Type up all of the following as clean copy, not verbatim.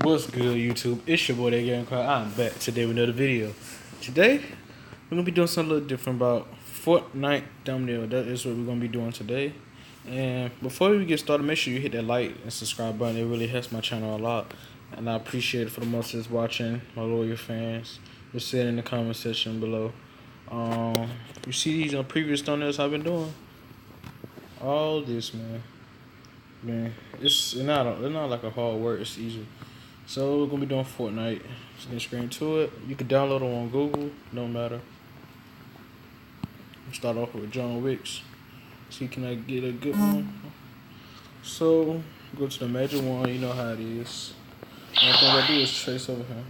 What's good, YouTube? It's your boy, that Game Card. I'm back today with another video. Today, we're gonna be doing something a little different about Fortnite thumbnail. That is what we're gonna be doing today. And before we get started, make sure you hit that like and subscribe button. It really helps my channel a lot, and I appreciate it for the most that's watching, my loyal fans. Just say it in the comment section below. You see these previous thumbnails I've been doing? All this, man, it's not like a hard work. It's easy. So we're gonna be doing Fortnite. Just get straight into it. You can download them on Google, no matter. Start off with John Wicks. See, can I get a good one? So go to the major one. You know how it is. Only thing I do is trace over here.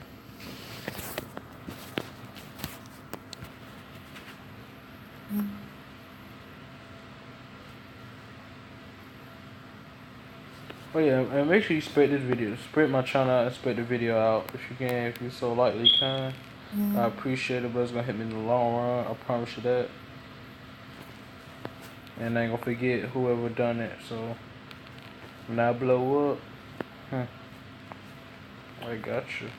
Oh yeah, and make sure you spread this video. Spread my channel out and spread the video out if you can, if you so lightly can. I appreciate it, but it's gonna hit me in the long run. I promise you that. And I ain't gonna forget whoever done it. So when I blow up, I got you.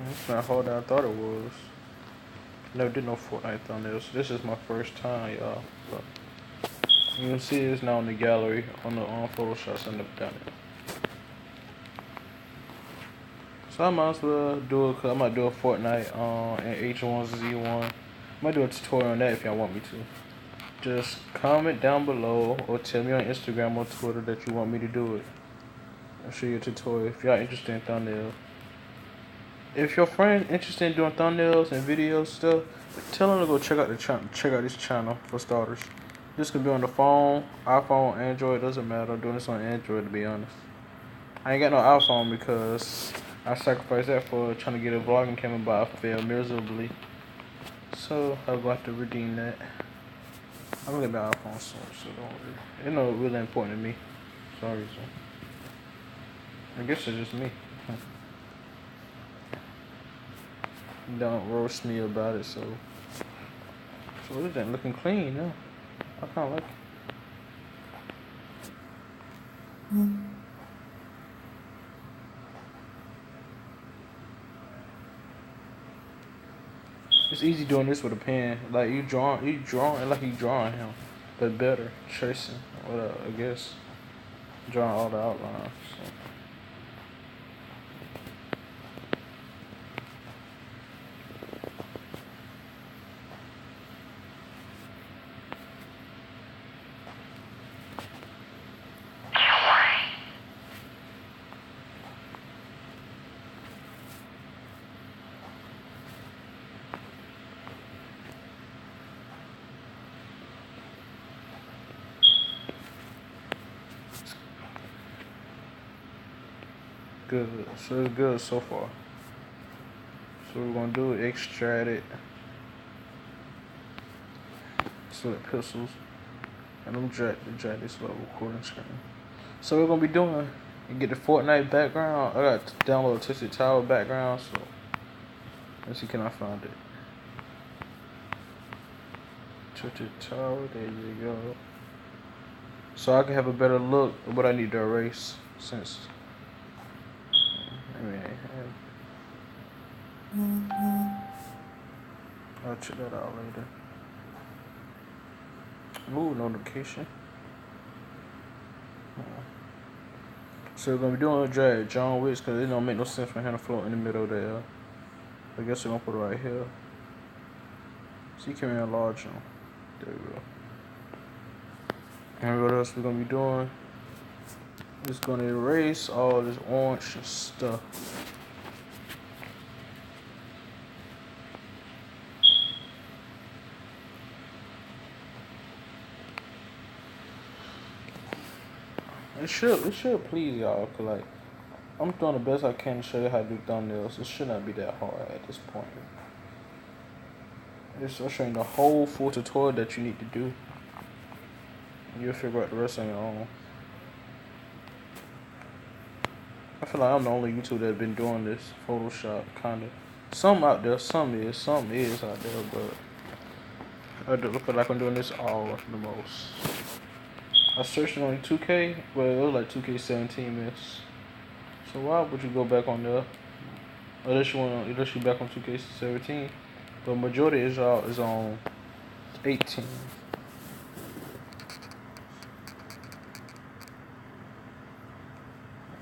It's not harder than I thought it was. Never did no Fortnite thumbnails. This is my first time, y'all. So you can see it's now in the gallery on the Photoshops. I never done it. So I might as well do it, cause I might do a Fortnite in H1Z1. I might do a tutorial on that if y'all want me to. Just comment down below or tell me on Instagram or Twitter that you want me to do it. I'll show you a tutorial if y'all interested in thumbnails. If your friend interested in doing thumbnails and videos stuff, tell them to go check out the channel. Check out this channel for starters. This can be on the phone, iPhone, Android. Doesn't matter. I'm doing this on Android to be honest. I ain't got no iPhone because I sacrificed that for trying to get a vlogging camera, but I failed miserably. So I'll go have to redeem that. I'm gonna get my iPhone soon, so don't worry. It's not really important to me. Sorry, so I guess it's just me. Don't roast me about it, so this ain't looking clean, no. I kinda like it. It's easy doing this with a pen. Like you drawing like you drawing him, but better tracing. Whatever, I guess drawing all the outlines. So. Good, so it's good so far. So we're gonna do is extract it, select pixels, and I'm drag this little recording screen. So we're gonna be doing and get the Fortnite background. I got to download Twisted Tower background, so let's see, can I find it? Twisted Tower, there you go. So I can have a better look at what I need to erase since. I'll check that out later. Ooh, notification. So we're gonna be doing a drag John Wicks because it don't make no sense for him to float in the middle there. I guess we're gonna put it right here. So you can enlarge him. There we go. And what else we're gonna be doing? Just gonna erase all this orange stuff. It should please y'all, cause like I'm doing the best I can to show you how to do thumbnails. It should not be that hard at this point. I'm showing the whole full tutorial that you need to do. You'll figure out the rest on your own. I feel like I'm the only YouTuber that's been doing this Photoshop kind of. Some out there, some is out there, but I do feel like I'm doing this all the most. I searched it on 2K, but it was like 2K17 miss. So why would you go back on there? Unless you back on 2K17. But majority is on 18.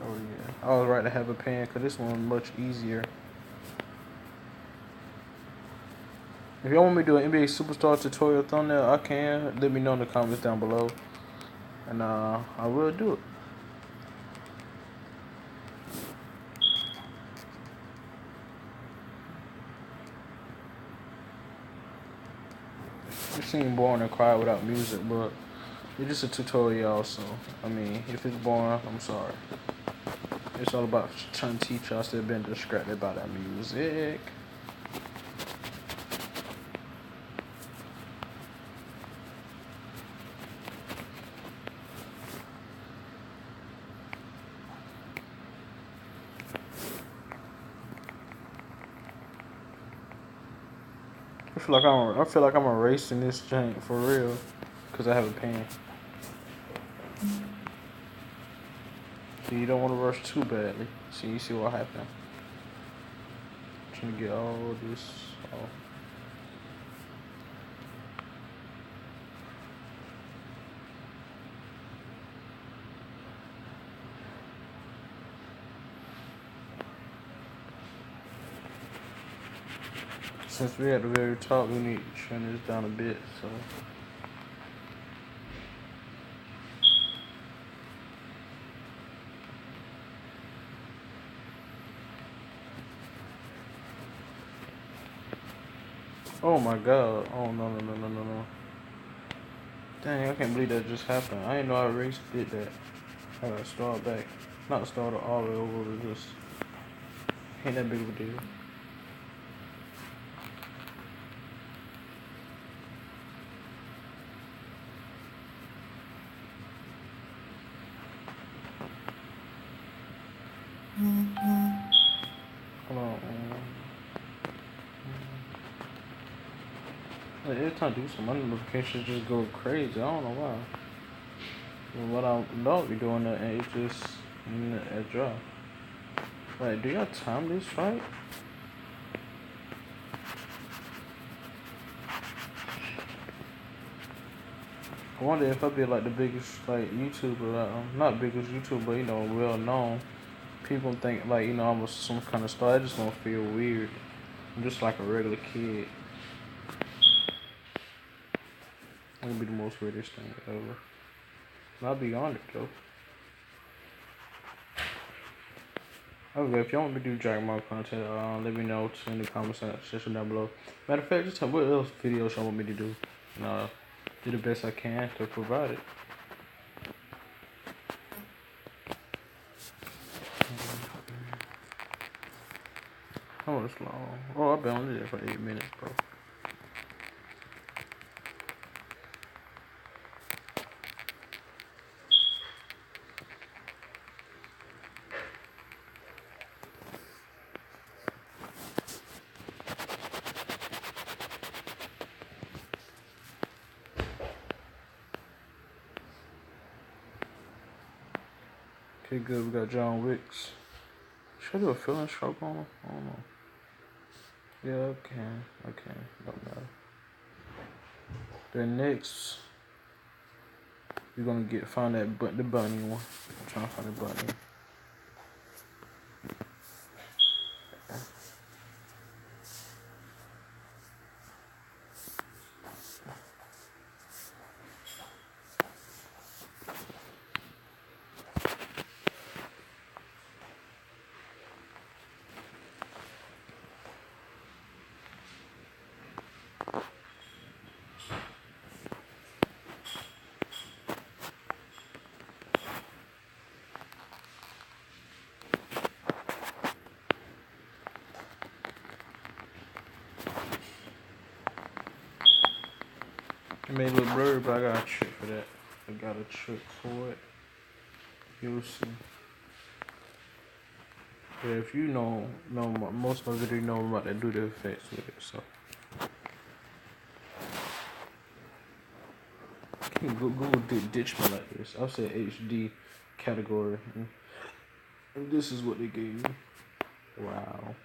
Oh yeah, I was right to have a pan because this one's much easier. If y'all want me to do an NBA Superstar tutorial thumbnail, I can. Let me know in the comments down below, and I will do it. It seems boring to cry without music, but it's just a tutorial, so I mean, if it's boring, I'm sorry. It's all about trying to teach y'all still being distracted by that music. I feel like I'm erasing this jank for real, cause I have a pen. So you don't want to rush too badly. So you see what happened. Trying to get all this off. Since we're at the very top, we need to trim this down a bit. So. Oh my god. Oh no. Dang, I can't believe that just happened. I didn't know I erased did that. I gotta start back. Not start it all the way over, but just ain't that big of a deal. Hold on. Like, every time I do some, my notifications just go crazy. I don't know why. But what I don't be doing that, and it just at drop. Like, do y'all time this right? I wonder if I be like the biggest like YouTuber, not biggest YouTuber, but you know, well known. People think like I'm some kind of star. I just don't feel weird. I'm just like a regular kid. I'm gonna be the most weirdest thing ever. I'll be on it though. Okay, if y'all want me to do Dragon Ball content, let me know in the comment section down below. Matter of fact, just tell me what else videos y'all want me to do. And do the best I can to provide it. Oh, it's long. Oh, I've been on this for 8 minutes, bro. Okay, good. We got John Wicks. Should I do a feeling stroke on him? I don't know. Yeah, okay. Don't matter. Then next, you're gonna find the bunny one. I'm trying to find the bunny. It may look blurry, but I got a trick for that. I got a trick for it. You'll see. Yeah, if you most of it, you know about that do the effects with it. So can Google ditch me like this. I'll say HD category. And this is what they gave me. Wow.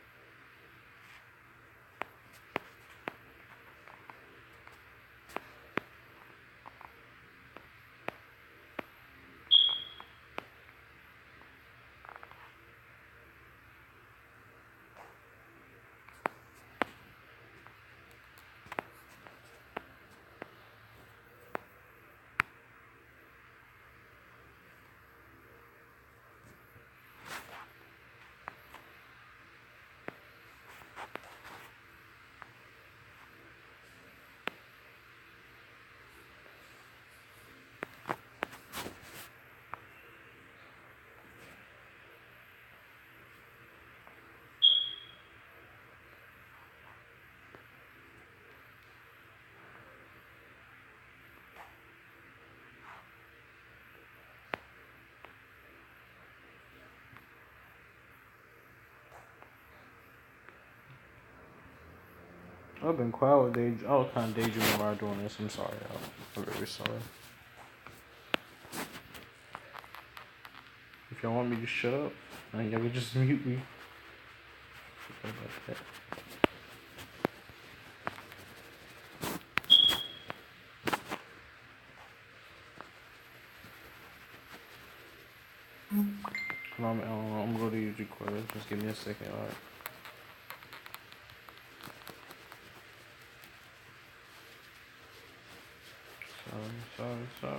I've been quiet with I was kind of daydreaming while doing this. I'm sorry, y'all. I'm very sorry. If y'all want me to shut up, then y'all can just mute me. Forget about that. I'm going to use recorder. Just give me a second, alright? Sorry.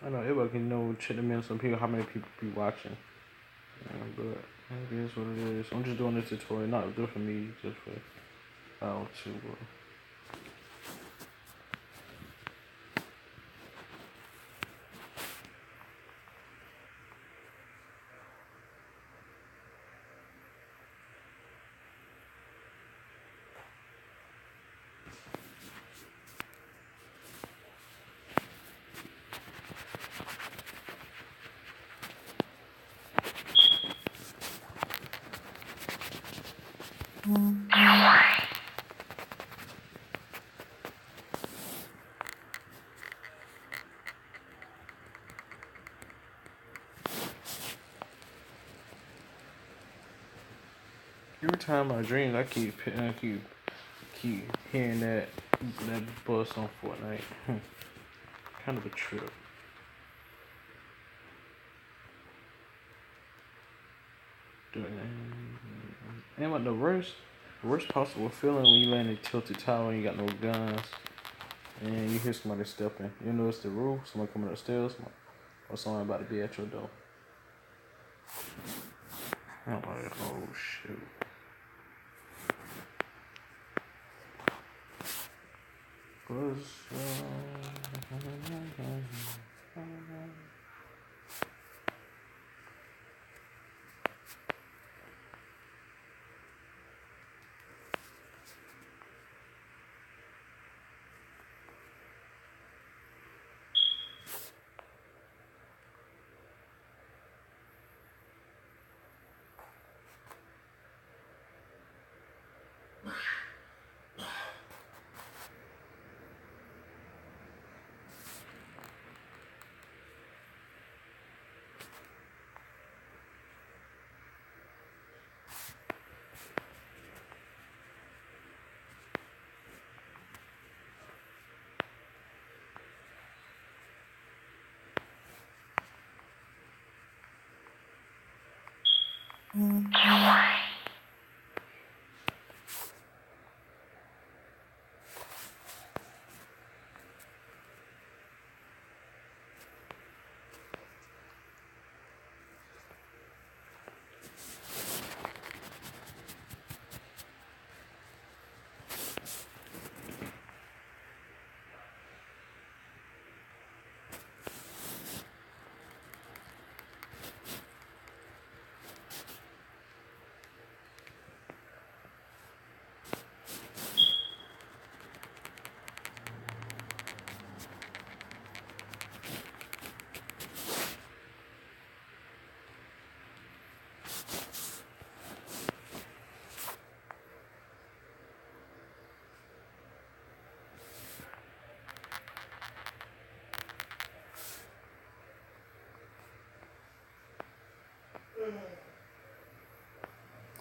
I know everybody can know check the minutes some people how many people be watching. But it is what it is. I'm just doing this tutorial, not just for me, just for how to. Every time I dream, I keep hearing that buzz on Fortnite. Kind of a trip. And what the worst possible feeling when you land in a tilted tower and you got no guns and you hear somebody stepping. You know it's the roof, someone coming upstairs, or someone about to be at your door. I'm like, oh shoot.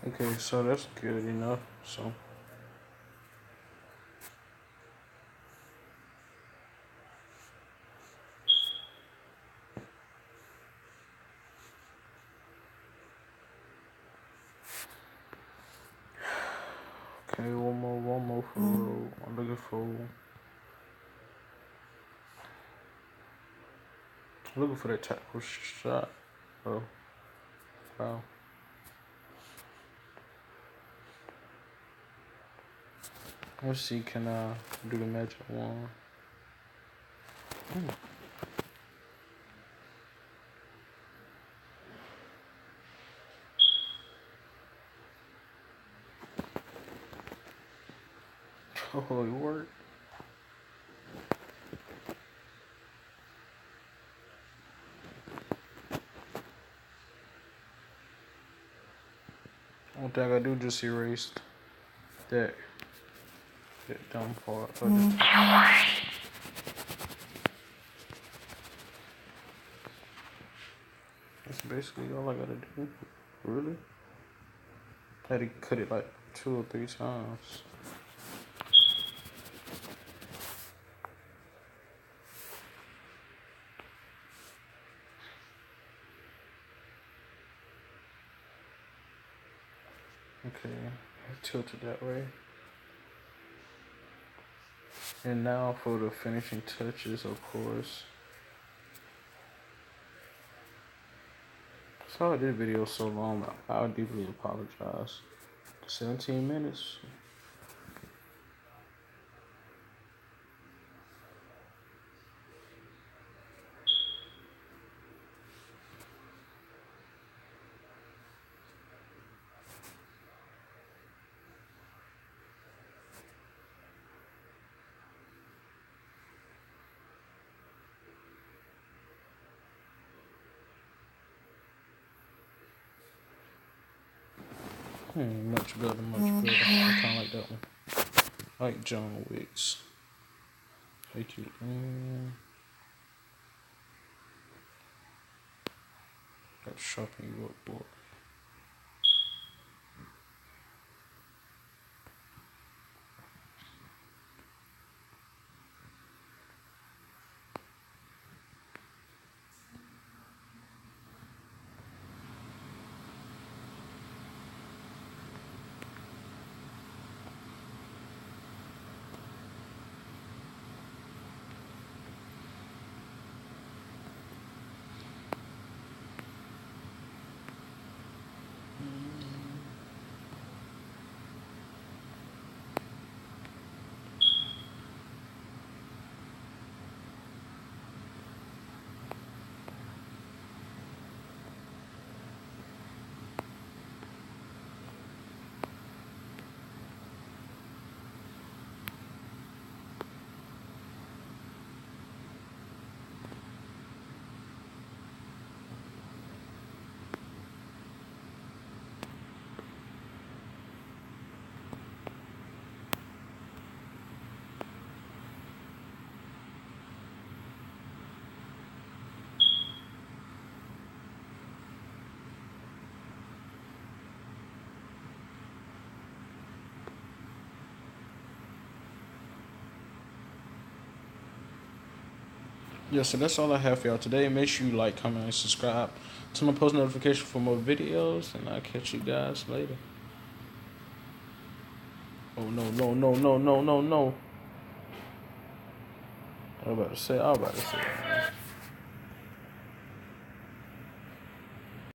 Okay, so that's good enough. So, okay, one more for the road. I'm looking for that tackle shot. Oh, wow. Let's see, can I do the magic one? Oh, it worked. One thing I do just erase that dumb part. That's basically all I gotta do. Really? I had to cut it like 2 or 3 times. Okay, tilt it that way. And now for the finishing touches, of course. Sorry this video so long. I deeply apologize. 17 minutes. Much better, much better. I kind of like that one. I like John Wicks. Thank you. Got to sharpen you up, boy. Yeah, so that's all I have for y'all today. Make sure you like, comment, and subscribe to my post notification for more videos, and I'll catch you guys later. Oh, no. I was about to say.